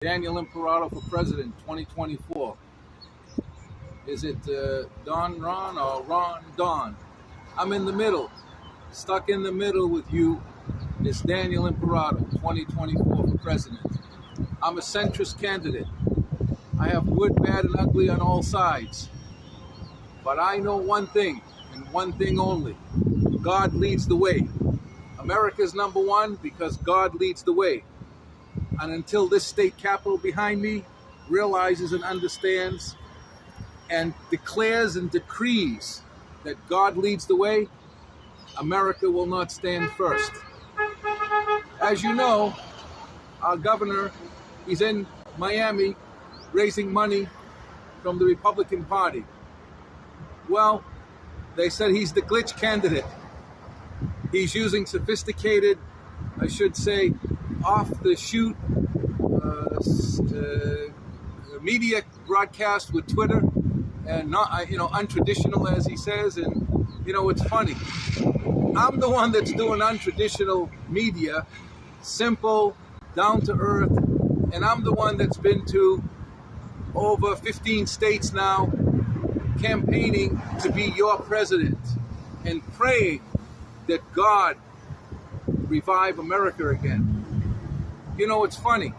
Daniel Imperato for president 2024. Is it Don Ron or Ron Don? I'm in the middle, stuck in the middle with you. It's Daniel Imperato 2024 for president. I'm a centrist candidate. I have good, bad, and ugly on all sides. But I know one thing, and one thing only. God leads the way. America's number one because God leads the way. And until this state capitol behind me realizes and understands and declares and decrees that God leads the way, America will not stand first. As you know, our governor, he's in Miami raising money from the Republican Party. Well, they said he's the glitch candidate. He's using sophisticated, I should say, off-the-shoot media broadcast with Twitter, and not, untraditional, as he says. And it's funny. I'm the one that's doing untraditional media, simple, down to earth, and I'm the one that's been to over 15 states now, campaigning to be your president and praying that God revive America again. It's funny.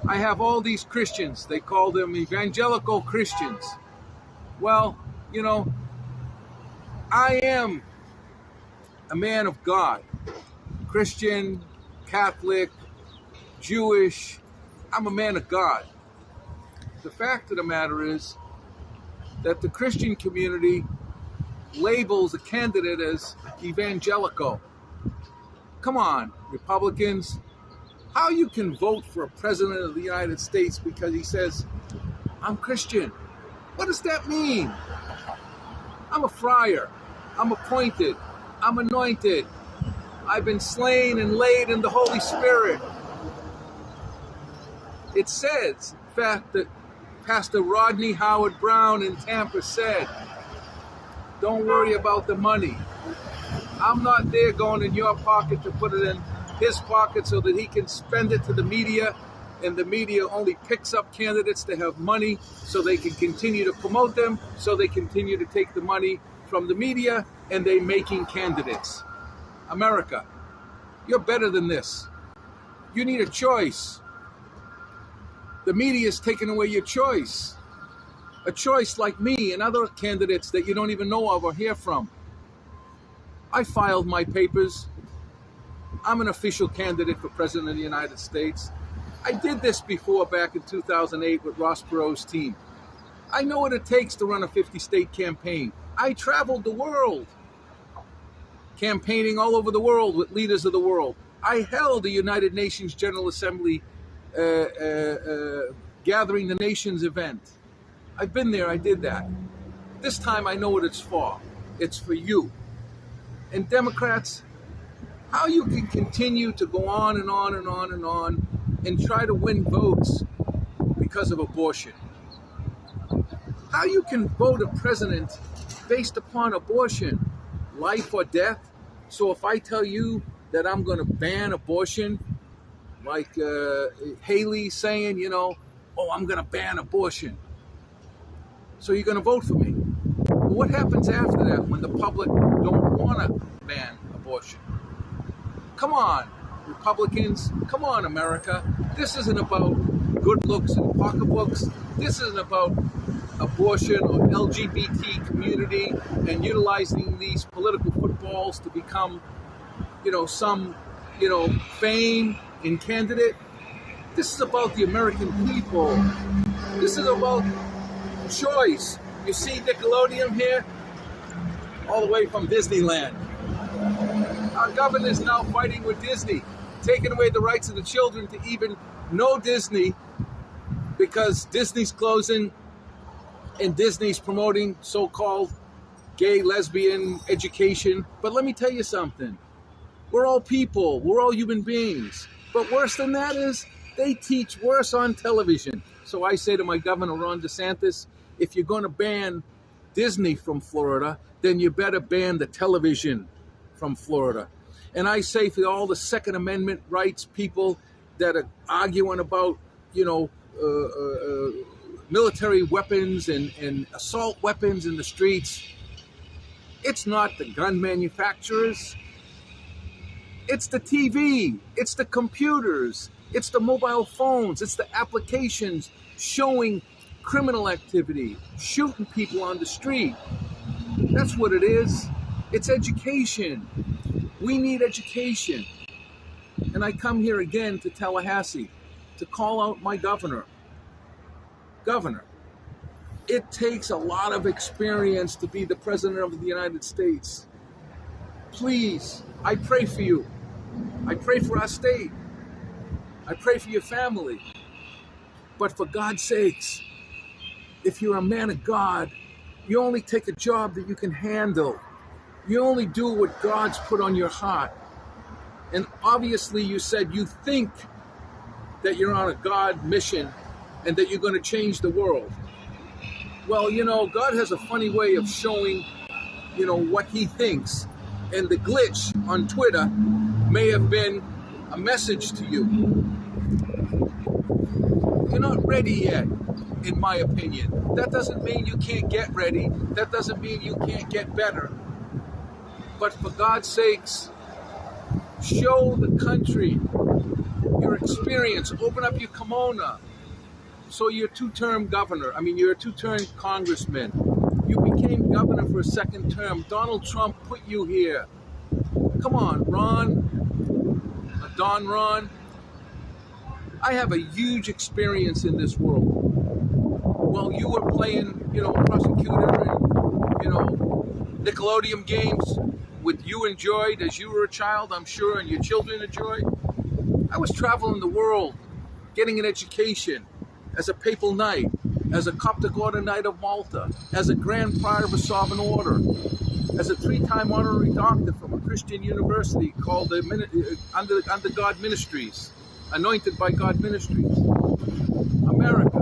I have all these Christians. They call them evangelical Christians. Well, I am a man of God. Christian, Catholic, Jewish. I'm a man of God. The fact of the matter is that the Christian community labels a candidate as evangelical. Come on, Republicans. How you can vote for a president of the United States because he says, I'm Christian? What does that mean? I'm a friar. I'm appointed. I'm anointed. I've been slain and laid in the Holy Spirit. It says, in fact, that Pastor Rodney Howard Brown in Tampa said, don't worry about the money. I'm not there going in your pocket to put it in his pocket so that he can spend it to the media, and the media only picks up candidates that have money so they can continue to promote them, so they continue to take the money from the media, and they're making candidates. America, you're better than this. You need a choice. The media is taking away your choice. A choice like me and other candidates that you don't even know of or hear from. I filed my papers. I'm an official candidate for President of the United States. I did this before back in 2008 with Ross Perot's team. I know what it takes to run a 50-state campaign. I traveled the world, campaigning all over the world with leaders of the world. I held the United Nations General Assembly Gathering the Nations event. I've been there, I did that. This time I know what it's for. It's for you. And Democrats, how you can continue to go on and on and on and on and try to win votes because of abortion. How you can vote a president based upon abortion, life or death. So if I tell you that I'm going to ban abortion, like Haley saying, I'm going to ban abortion. So you're going to vote for me. What happens after that when the public don't want to ban abortion? Come on, Republicans. Come on, America. This isn't about good looks and pocketbooks. This isn't about abortion or LGBT community and utilizing these political footballs to become, some, fame and candidate. This is about the American people. This is about choice. You see Nickelodeon here? All the way from Disneyland. Our governor is now fighting with Disney, taking away the rights of the children to even know Disney because Disney's closing and Disney's promoting so-called gay, lesbian education. But let me tell you something. We're all people. We're all human beings. But worse than that is they teach worse on television. So I say to my governor, Ron DeSantis, if you're going to ban Disney from Florida, then you better ban the television from Florida. And I say for all the Second Amendment rights people that are arguing about, you know, military weapons and assault weapons in the streets. It's not the gun manufacturers. It's the TV. It's the computers. It's the mobile phones. It's the applications showing criminal activity, shooting people on the street. That's what it is. It's education. We need education. And I come here again to Tallahassee to call out my governor. Governor, it takes a lot of experience to be the president of the United States. Please, I pray for you. I pray for our state. I pray for your family. But for God's sakes, if you're a man of God, you only take a job that you can handle. You only do what God's put on your heart. And obviously you said you think that you're on a God mission and that you're going to change the world. Well, you know, God has a funny way of showing, you know, what he thinks. And the glitch on Twitter may have been a message to you. You're not ready yet, in my opinion. That doesn't mean you can't get ready. That doesn't mean you can't get better. But for God's sakes, show the country your experience. Open up your kimono. So you're a two-term governor. I mean, you're a two-term congressman. You became governor for a second term. Donald Trump put you here. Come on, Don Ron. I have a huge experience in this world. Well, you were playing, you know, prosecutor and, you know, Nickelodeon games with you enjoyed as you were a child, I'm sure, and your children enjoyed. I was traveling the world, getting an education as a papal knight, as a Coptic Order Knight of Malta, as a Grand Prior of a Sovereign Order, as a 3-time honorary doctor from a Christian university called Under God Ministries, Anointed by God Ministries. America,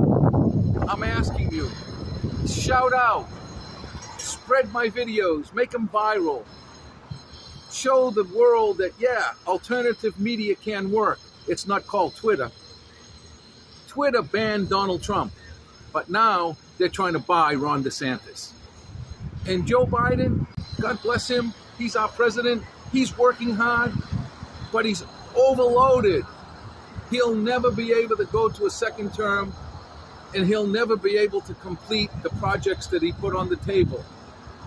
I'm asking you, shout out, spread my videos, make them viral. Show the world that, yeah, alternative media can work. It's not called Twitter. Twitter banned Donald Trump, but now they're trying to buy Ron DeSantis. And Joe Biden, God bless him, he's our president. He's working hard, but he's overloaded. He'll never be able to go to a second term, and he'll never be able to complete the projects that he put on the table.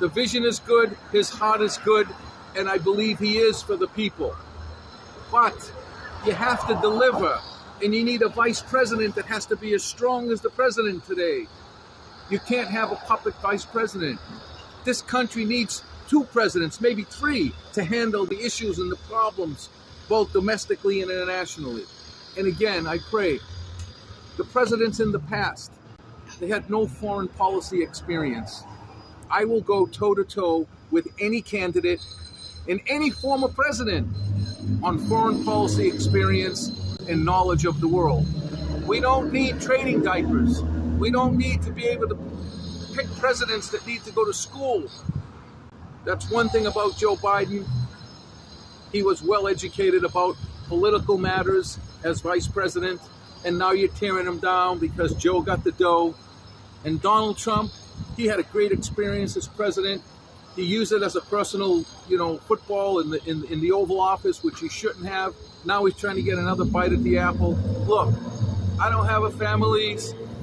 The vision is good, his heart is good, and I believe he is for the people. But you have to deliver, and you need a vice president that has to be as strong as the president today. You can't have a puppet vice president. This country needs 2 presidents, maybe 3, to handle the issues and the problems, both domestically and internationally. And again, I pray, the presidents in the past, they had no foreign policy experience. I will go toe-to-toe with any candidate and any former president on foreign policy experience and knowledge of the world. We don't need trading diapers. We don't need to be able to pick presidents that need to go to school. That's one thing about Joe Biden. He was well educated about political matters as vice president, and now you're tearing him down because Joe got the dough. And Donald Trump, he had a great experience as president. He used it as a personal, you know, football in the Oval Office, which he shouldn't have. Now he's trying to get another bite at the apple. Look, I don't have a family.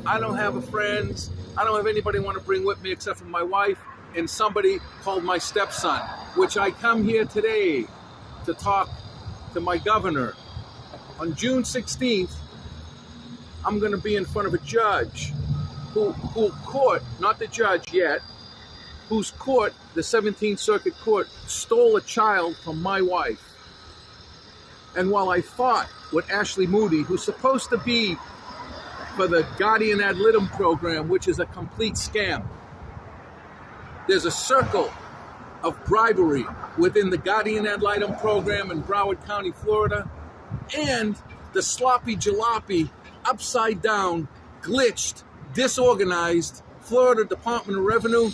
I don't have a friends. I don't have anybody I want to bring with me except for my wife and somebody called my stepson, which I come here today to talk to my governor. On June 16th, I'm going to be in front of a judge who court, not the judge yet, whose court, the 17th Circuit Court, stole a child from my wife. And while I fought with Ashley Moody, who's supposed to be for the Guardian Ad Litem program, which is a complete scam, there's a circle of bribery within the Guardian Ad Litem program in Broward County, Florida, and the sloppy jalopy, upside down, glitched, disorganized Florida Department of Revenue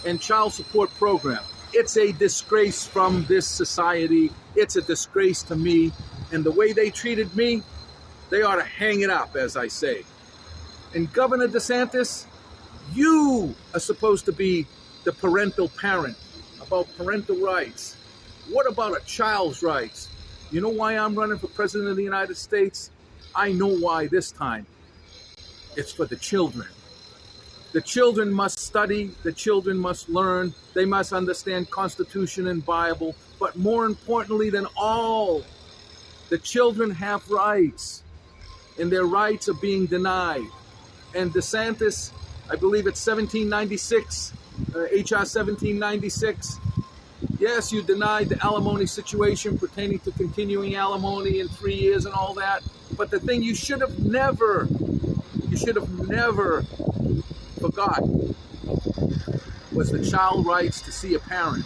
and Child Support Program. It's a disgrace from this society. It's a disgrace to me. And the way they treated me, They ought to hang it up, as I say. And Governor DeSantis, you are supposed to be the parental parent about parental rights. What about a child's rights? You know why I'm running for president of the United States? I know why this time. It's for the children. The children must study. The children must learn. They must understand Constitution and Bible. But more importantly than all, the children have rights, and their rights are being denied. And DeSantis, I believe it's 1796, HR 1796. Yes, you denied the alimony situation pertaining to continuing alimony in 3 years and all that. But the thing you should have never forgot was the child rights to see a parent.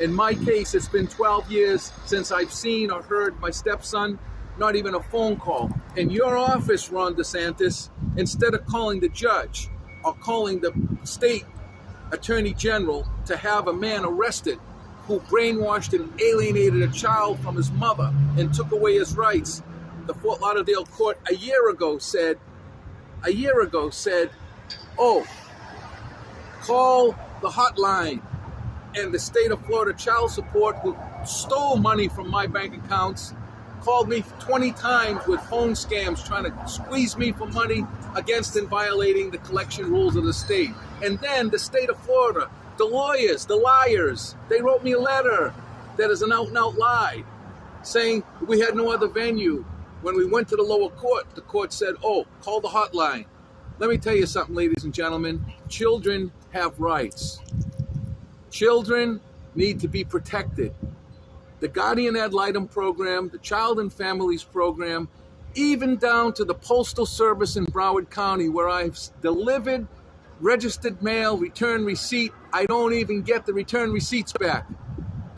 In my case, it's been 12 years since I've seen or heard my stepson, not even a phone call. In your office, Ron DeSantis, instead of calling the judge or calling the state attorney general to have a man arrested who brainwashed and alienated a child from his mother and took away his rights, the Fort Lauderdale court a year ago said, oh, call the hotline. And the state of Florida Child Support, who stole money from my bank accounts, called me 20 times with phone scams trying to squeeze me for money against and violating the collection rules of the state. And then the state of Florida, the lawyers, the liars, they wrote me a letter that is an out-and-out lie, saying we had no other venue. When we went to the lower court, the court said, oh, call the hotline. Let me tell you something, ladies and gentlemen. Children have rights. Children need to be protected. The Guardian Ad Litem program, the Child and Families program, even down to the Postal Service in Broward County, where I've delivered registered mail, return receipt. I don't even get the return receipts back.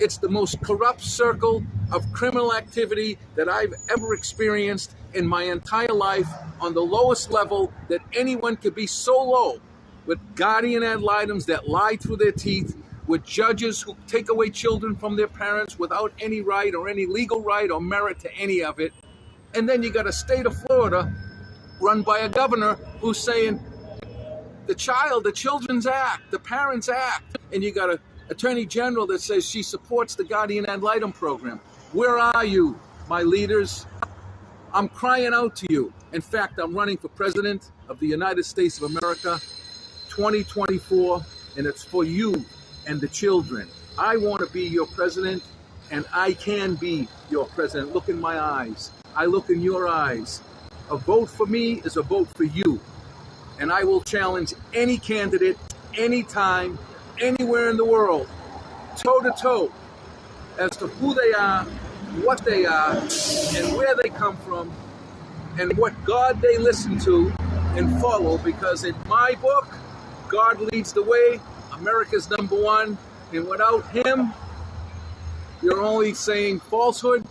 It's the most corrupt circle of criminal activity that I've ever experienced in my entire life, on the lowest level that anyone could be so low, with Guardian Ad Litems that lie through their teeth, with judges who take away children from their parents without any right or any legal right or merit to any of it. And then you got a state of Florida run by a governor who's saying the Children's Act, the Parents Act. And you got an attorney general that says she supports the Guardian Ad Litem program. Where are you, my leaders? I'm crying out to you. In fact, I'm running for president of the United States of America 2024, and it's for you and the children. I want to be your president, and I can be your president. Look in my eyes. I look in your eyes. A vote for me is a vote for you. And I will challenge any candidate, anytime, anywhere in the world, toe-to-toe, as to who they are, what they are, and where they come from, and what God they listen to and follow. Because in my book, God leads the way. America's number one, and without him, you're only saying falsehood.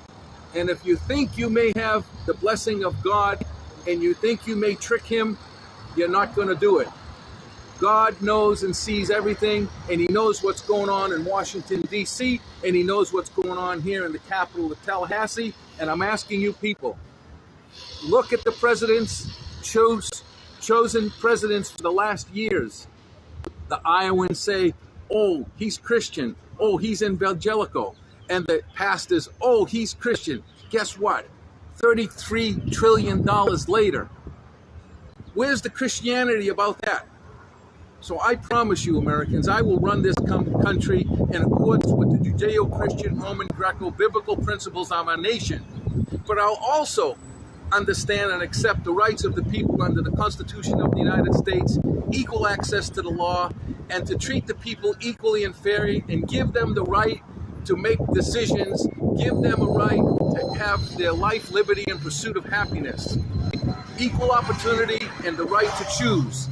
And if you think you may have the blessing of God and you think you may trick him, you're not going to do it. God knows and sees everything, and he knows what's going on in Washington, D.C., and he knows what's going on here in the capital of Tallahassee. And I'm asking you people, look at the presidents, chosen presidents for the last years. The Iowans say, oh, he's Christian. Oh, he's evangelical. And the pastors, oh, he's Christian. Guess what? $33 trillion later. Where's the Christianity about that? So I promise you, Americans, I will run this country in accordance with the Judeo-Christian, Roman, Greco-biblical principles of our nation. But I'll also understand and accept the rights of the people under the Constitution of the United States, equal access to the law, and to treat the people equally and fairly, and give them the right to make decisions, give them a right to have their life, liberty, and pursuit of happiness. Equal opportunity and the right to choose.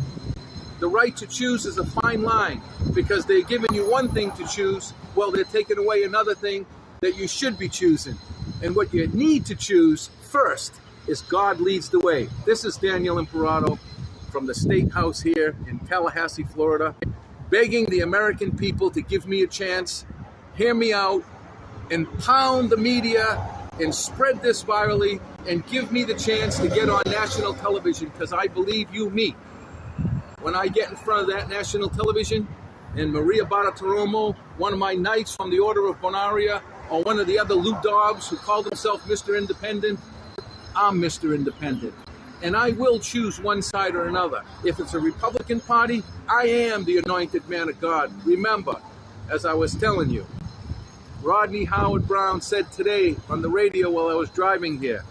The right to choose is a fine line, because they're giving you one thing to choose, while they're taking away another thing that you should be choosing. And what you need to choose first is God leads the way. This is Daniel Imperato from the State House here in Tallahassee, Florida, begging the American people to give me a chance, hear me out, and pound the media and spread this virally and give me the chance to get on national television, because I believe you me. When I get in front of that national television and Maria Bartiromo, one of my knights from the Order of Bonaria, or one of the other loot dogs who call themselves Mr. Independent, I'm Mr. Independent. And I will choose one side or another. If it's a Republican Party, I am the anointed man of God. Remember, as I was telling you, Rodney Howard Brown said today on the radio while I was driving here,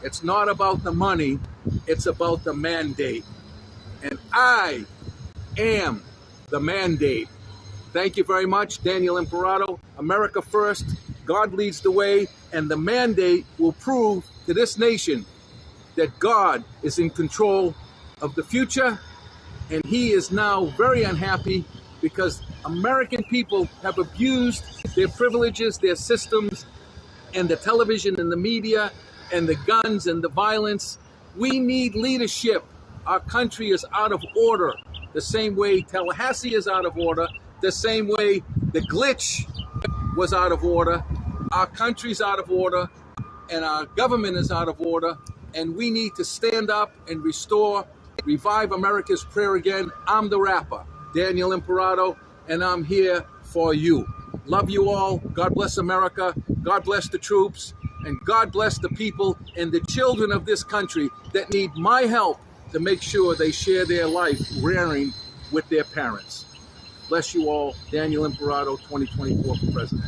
it's not about the money, it's about the mandate. And I am the mandate. Thank you very much, Daniel Imperato. America first, God leads the way, and the mandate will prove to this nation that God is in control of the future, and he is now very unhappy because American people have abused their privileges, their systems, and the television and the media and the guns and the violence. We need leadership. Our country is out of order, the same way Tallahassee is out of order, the same way the glitch was out of order. Our country's out of order, and our government is out of order, and we need to stand up and restore, revive America's prayer again. I'm the rapper, Daniel Imperato, and I'm here for you. Love you all. God bless America. God bless the troops, and God bless the people and the children of this country that need my help to make sure they share their life rearing with their parents. Bless you all. Daniel Imperato, 2024 for president.